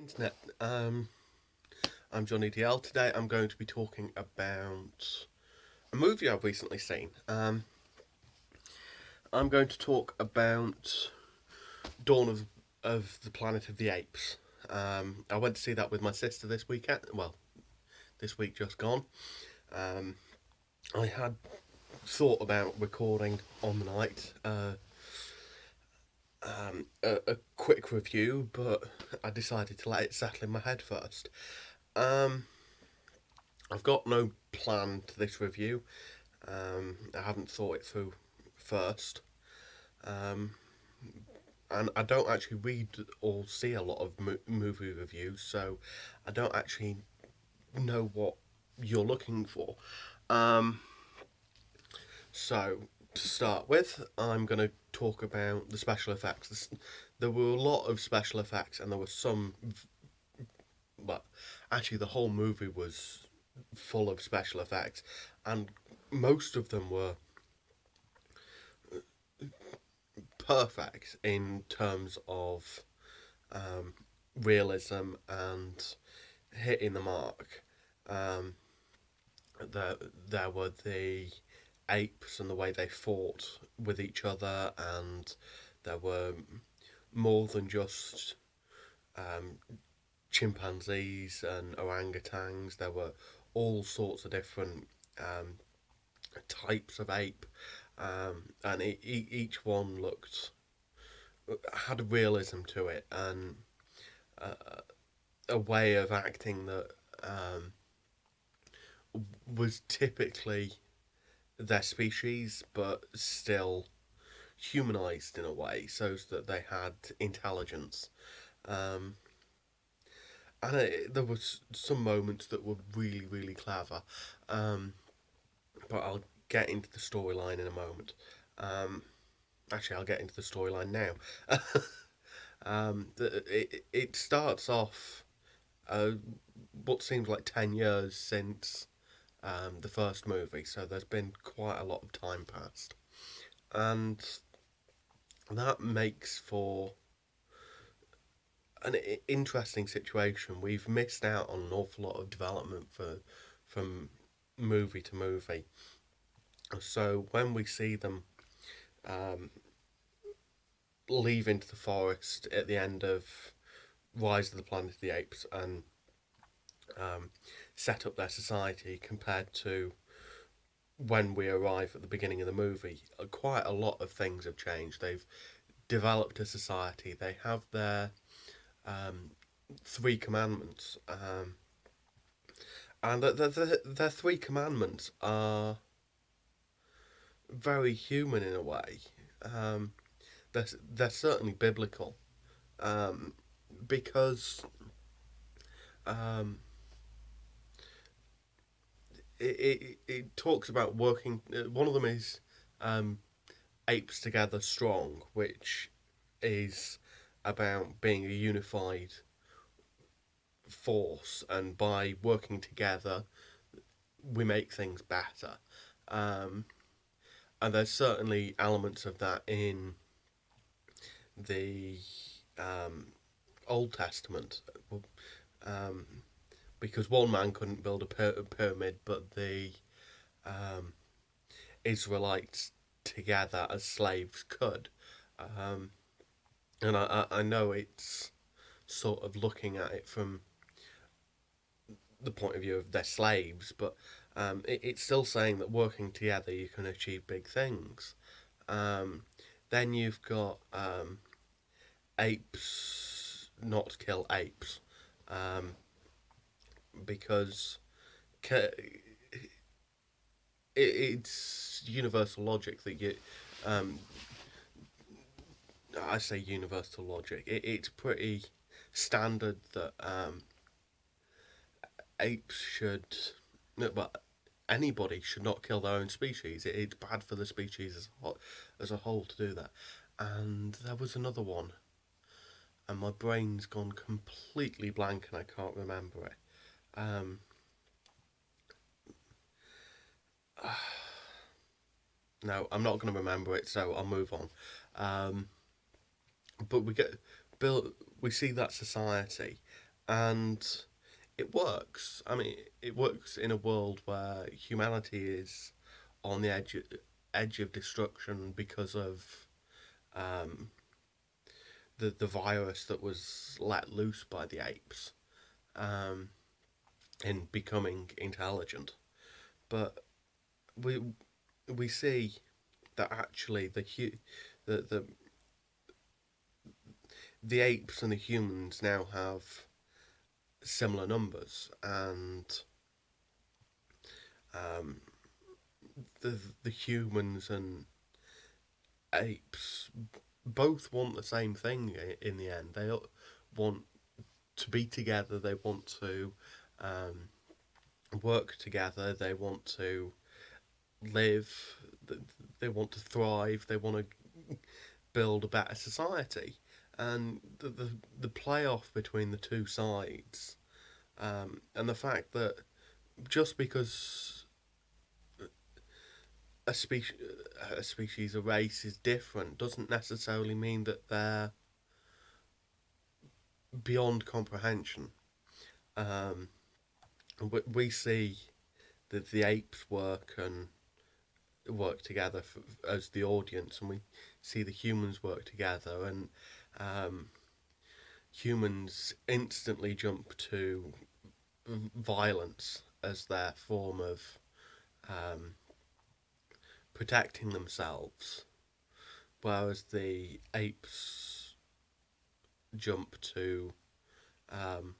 Internet. I'm Johnny DL. Today I'm going to be talking about a movie I've recently seen. I'm going to talk about Dawn of the Planet of the Apes. I went to see that with my sister this weekend. Well, this week just gone. Um, I had thought about recording on the night a quick review, but I decided to let it settle in my head first. Um, I've got no plan to this review. I haven't thought it through first. Um, and I don't actually read or see a lot of movie reviews, so I don't actually know what you're looking for. Um, so, to start with, I'm going to talk about the special effects. There were a lot of special effects, and there were some. Well, actually, the whole movie was full of special effects, and most of them were perfect in terms of um, realism and hitting the mark. Um, there, there were the apes and the way they fought with each other, and there were more than just um, chimpanzees and orangutans. There were all sorts of different um, types of ape, and each one looked had a realism to it and a way of acting that um, was typically their species, but still humanized in a way, so that they had intelligence. Um, and there was some moments that were really, really clever. Um, but I'll get into the storyline in a moment. Um, Actually, I'll get into the storyline now. It starts off uh, what seems like 10 years since the first movie, so there's been quite a lot of time passed. And that makes for an interesting situation. We've missed out on an awful lot of development from movie to movie. So when we see them um, leave into the forest at the end of Rise of the Planet of the Apes and um, set up their society compared to when we arrive at the beginning of the movie, quite a lot of things have changed. They've developed a society. They have their um, three commandments, and their three commandments are very human in a way. Um, they're certainly biblical um, because um, it talks about working. One of them is um, apes together strong, which is about being a unified force, and by working together, we make things better. Um, and there's certainly elements of that in the um, Old Testament, um, because one man couldn't build a pyramid, but the um, Israelites together as slaves could. Um, and I know it's sort of looking at it from the point of view of their slaves, but it's still saying that working together you can achieve big things. Um, then you've got apes not kill apes, um, because it's universal logic that you. Um, I say universal logic. It's pretty standard that apes should, no, but anybody should not kill their own species. It's bad for the species as a whole to do that. And there was another one, and my brain's gone completely blank, and I can't remember it. Um, no, I'm not going to remember it, so I'll move on. Um, but we get built. We see that society, and it works. I mean, it works in a world where humanity is on the edge of destruction because of um, the virus that was let loose by the apes um, in becoming intelligent. But we we see that actually the the the apes and the humans now have similar numbers, and um, the humans and apes both want the same thing in the end. They want to be together. They want to um, work together. They want to live. They want to thrive. They want to build a better society. And the playoff between the two sides, and the fact that just because a species, a race is different, doesn't necessarily mean that they're beyond comprehension. Um, we see that the apes work together as the audience, and we see the humans work together, and um, humans instantly jump to violence as their form of um, protecting themselves, whereas the apes jump to um,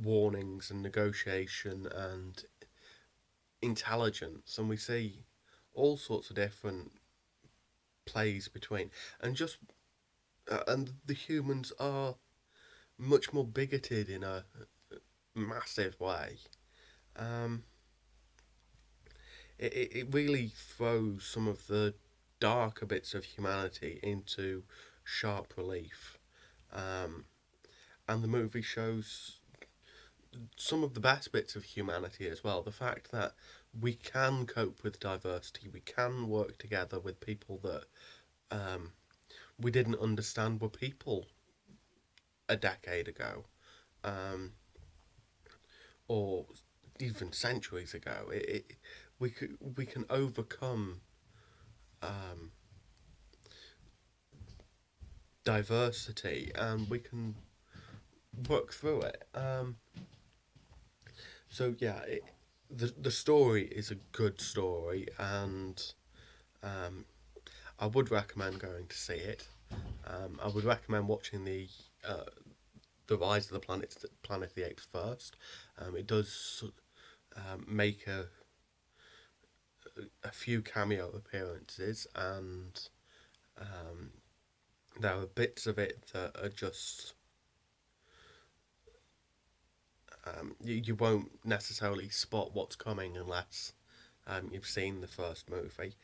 warnings and negotiation and intelligence, and we see all sorts of different plays between, and just and the humans are much more bigoted in a massive way. Um, it really throws some of the darker bits of humanity into sharp relief. Um, and the movie shows some of the best bits of humanity as well. The fact that we can cope with diversity, we can work together with people that um, we didn't understand were people a decade ago, um, or even centuries ago. We can overcome um, diversity, and we can work through it. So yeah, the story is a good story, and um, I would recommend going to see it. I would recommend watching the Rise of the Planet of the Apes first. It does make a few cameo appearances, and um, there are bits of it that are just you won't necessarily spot what's coming unless you've seen the first movie.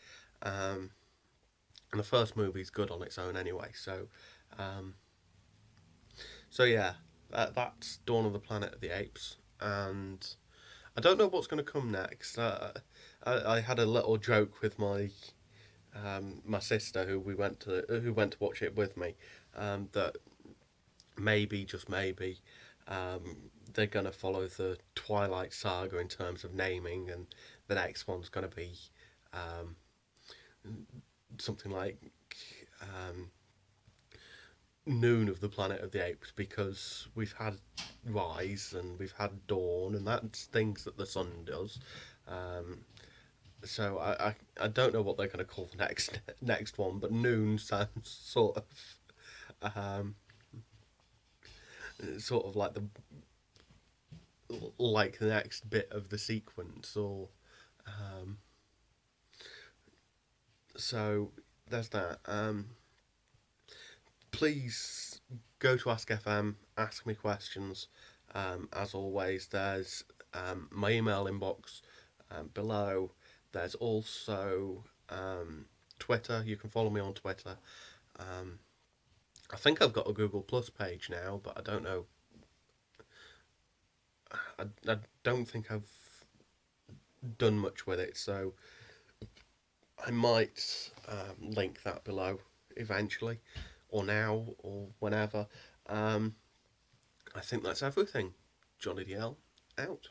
Um, and the first movie is good on its own anyway. Um, so yeah, that's Dawn of the Planet of the Apes, and I don't know what's going to come next. I had a little joke with my sister who went to watch it with me, that maybe just maybe they're going to follow the Twilight saga in terms of naming, and the next one's going to be um, something like um, Noon of the Planet of the Apes, because we've had Rise and we've had Dawn, and that's things that the sun does. Um, so I don't know what they're going to call the next one, but Noon sounds um, sort of like the next bit of the sequence, or um, so there's that. Please go to Ask FM, ask me questions. As always, there's my email inbox below. There's also Twitter. You can follow me on Twitter. Um, I think I've got a Google Plus page now, but I don't know. I don't think I've done much with it, so I might link that below eventually, or now, or whenever. Um, I think that's everything. Johnny DL out.